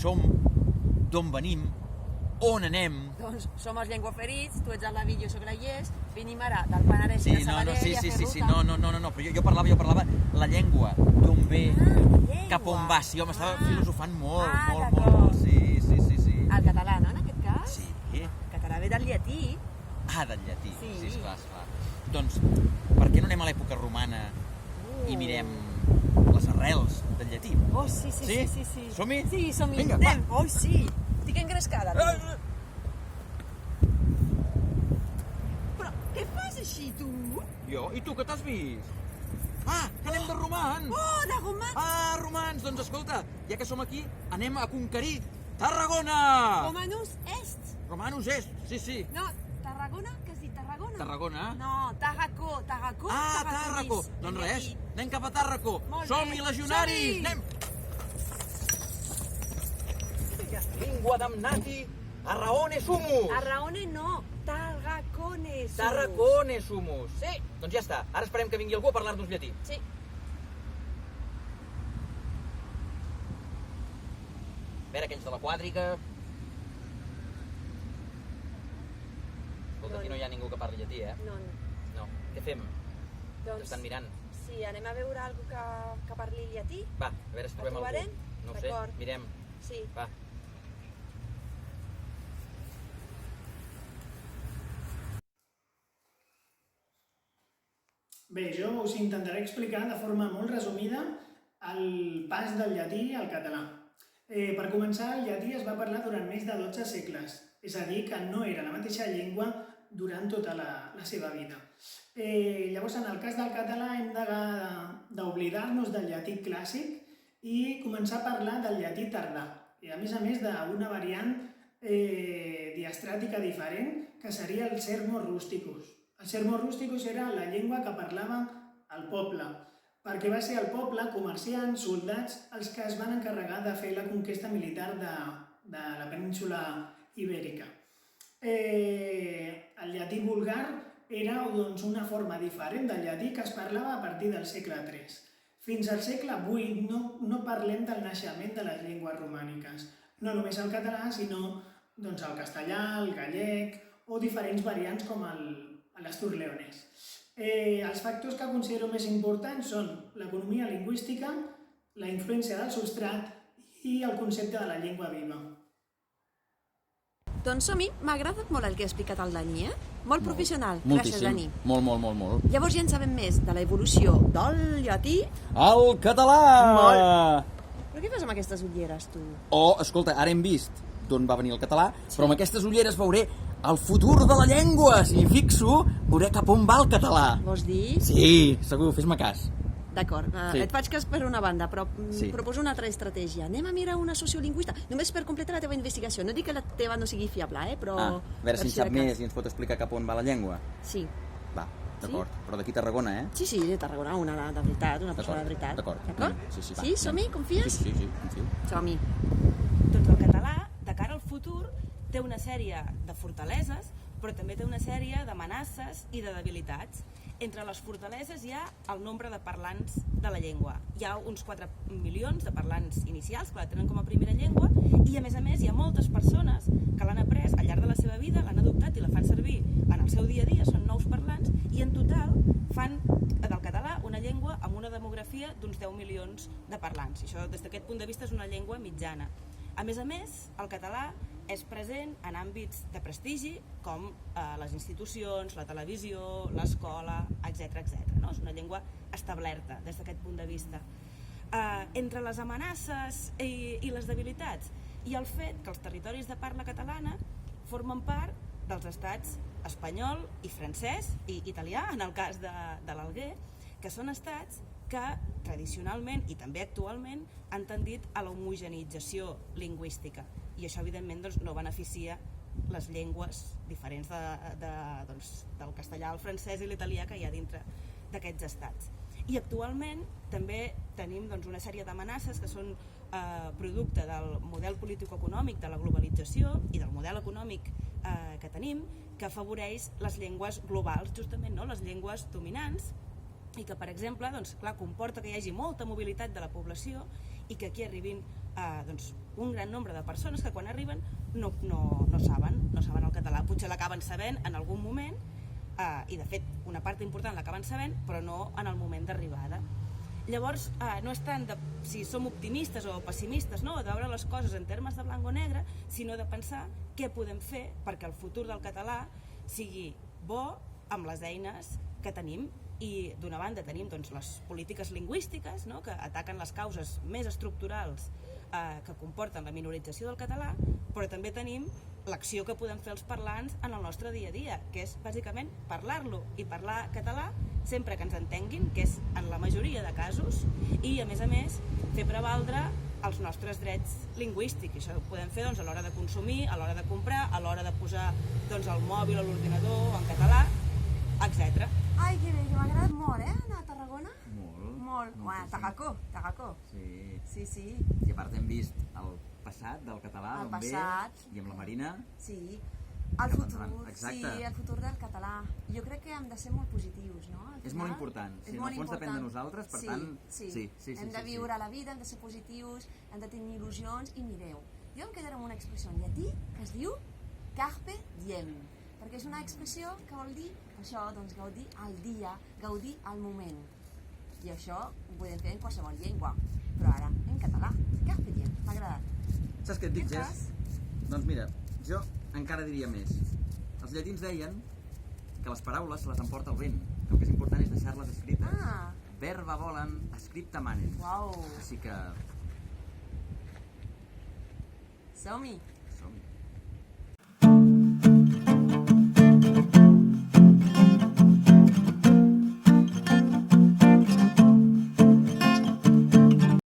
som, d'on venim, on anem... Doncs som els llengüaferits, tu ets el David, jo soc la Ies, venim ara del Penedès i de Sabadell a fer ruta. No, però jo parlava la llengua, d'on ve, cap on va, sí, home, estava filosofant molt, sí. El català, no, en aquest cas? Sí. El català ve del llatí. Del llatí, sí, esclar. Doncs, per què no anem a l'època romana i mirem les arrels del llatí? Oh, sí. Som-hi? Sí, som-hi. Vinga, anem. Oh, sí. Estic engrescada, tu. Però què fas així, tu? Jo? I tu, que t'has vist? Que anem de romans! Oh, de romans! Romans! Doncs escolta, ja que som aquí, anem a conquerir Tarragona! Romanus est. Romanus est, sí. No, Tarragona? Què has dit, Tarragona? Tarragona? No, Tarracó. Tarracó. Doncs res, anem cap a Tarracó. Som-hi, legionaris! Som-hi! Anem! Lingua damnati, arraone sumus! Arraone no, Tarracone sumus. Tarracone sumus. Sí. Doncs ja està, ara esperem que vingui algú a parlar-nos llatí. Sí. A veure, aquells de la quàdriga... Escolta, aquí no hi ha ningú que parli llatí, No. Què fem? Doncs... T'estan mirant. Sí, anem a veure algú que parli llatí. Va, a veure si trobem algú. No ho sé, mirem. Sí. Va. Bé, jo us intentaré explicar de forma molt resumida el pas del llatí al català. Per començar, el llatí es va parlar durant més de 12 segles, és a dir, que no era la mateixa llengua durant tota la seva vida. Llavors, en el cas del català, hem d'oblidar-nos del llatí clàssic i començar a parlar del llatí tardà, i a més d'una variant diastràtica diferent, que seria el sermo rusticus. El sermo rusticus era la llengua que parlava el poble, perquè va ser el poble, comerciants, soldats, els que es van encarregar de fer la conquesta militar de la península ibèrica. El llatí vulgar era una forma diferent del llatí que es parlava a partir del segle III. Fins al segle VIII no parlem del naixement de les llengües romàniques, no només el català, sinó el castellà, el gallec o diferents variants com l'astur-leonès. Els factors que considero més importants són l'economia lingüística, la influència del substrat i el concepte de la llengua viva. Doncs som-hi, m'ha agradat molt el que ha explicat el Dani, Molt professional. Gràcies, Dani. Molt. Llavors ja en sabem més de l'evolució del llatí al català! Però què fas amb aquestes ulleres, tu? Escolta, ara hem vist d'on va venir el català, però amb aquestes ulleres veuré el futur de la llengua. Si m'hi fixo, veuré cap on va el català. Vols dir? Sí, segur, fes-me cas. D'acord, et faig cas per una banda, però proposo una altra estratègia. Anem a mirar una sociolingüista, només per completar la teva investigació. No dic que la teva no sigui fiable, però... A veure si en sap més i ens pot explicar cap on va la llengua. Sí. Va, d'acord. Però d'aquí Tarragona, Sí, de Tarragona, una de veritat, una persona de veritat. D'acord. Sí, som-hi, confies? Sí, confio. Som-hi. Doncs el català, de cara al futur, té una sèrie de fortaleses, però també té una sèrie d'amenaces i de debilitats. Entre les fortaleses hi ha el nombre de parlants de la llengua. Hi ha uns 4 milions de parlants inicials que la tenen com a primera llengua i, a més, hi ha moltes persones que l'han après al llarg de la seva vida, l'han adoptat i la fan servir en el seu dia a dia, són nous parlants, i en total fan del català una llengua amb una demografia d'uns 10 milions de parlants. I això, des d'aquest punt de vista, és una llengua mitjana. A més, el català és present en àmbits de prestigi com les institucions, la televisió, l'escola, etc. No? És una llengua establerta des d'aquest punt de vista. Entre les amenaces i les debilitats hi ha el fet que els territoris de parla catalana formen part dels estats espanyol i francès i italià, en el cas de l'Alguer, que són estats que tradicionalment i també actualment han tendit a la homogeneïtzació lingüística i això evidentment no beneficia les llengües diferents del castellà, el francès i l'italià que hi ha dintre d'aquests estats. I actualment també tenim una sèrie d'amenaces que són producte del model polític-econòmic de la globalització i del model econòmic que tenim, que afavoreix les llengües globals, justament les llengües dominants, i que, per exemple, doncs, clar, comporta que hi hagi molta mobilitat de la població i que aquí arribin doncs, un gran nombre de persones que quan arriben no saben el català. Potser l'acaben sabent en algun moment i, de fet, una part important l'acaben sabent, però no en el moment d'arribada. Llavors, no és tant de si som optimistes o pessimistes, no? De veure les coses en termes de blanc o negre, sinó de pensar què podem fer perquè el futur del català sigui bo amb les eines que tenim. I d'una banda tenim doncs, les polítiques lingüístiques, no? Que ataquen les causes més estructurals que comporten la minorització del català, però també tenim l'acció que podem fer els parlants en el nostre dia a dia, que és bàsicament parlar-lo i parlar català sempre que ens entenguin, que és en la majoria de casos, i a més, fer prevaldre els nostres drets lingüístics. I això ho podem fer doncs, a l'hora de consumir, a l'hora de comprar, a l'hora de posar doncs, el mòbil o l'ordinador en català, etc. Ai, que bé, que m'ha agradat molt, anar a Tarragona. Molt. Bueno, Tagacó. Sí. I a part hem vist el passat del català, El passat. I amb la Marina. Sí. El futur, exacte. sí, el futur del català. Jo crec que hem de ser molt positius, no? És molt important. És en molt el fons depèn de important. nosaltres, per Sí, tant... sí. Hem de viure la vida, hem de ser positius, hem de tenir il·lusions, i mireu, jo em quedaré amb una expressió en llatí que es diu carpe diem, perquè és una expressió que vol dir això, doncs gaudir el dia, gaudir el moment. I això ho podem fer en qualsevol llengua, però ara en català. Carpe diem, m'ha agradat. Saps què et dic, Jess? Doncs mira, jo encara diria més. Els llatins deien que les paraules se les emporta el vent, que el que és important és deixar-les escrites. Verba volen, scripta manen. Uau. Així que... Som-hi. Som-hi.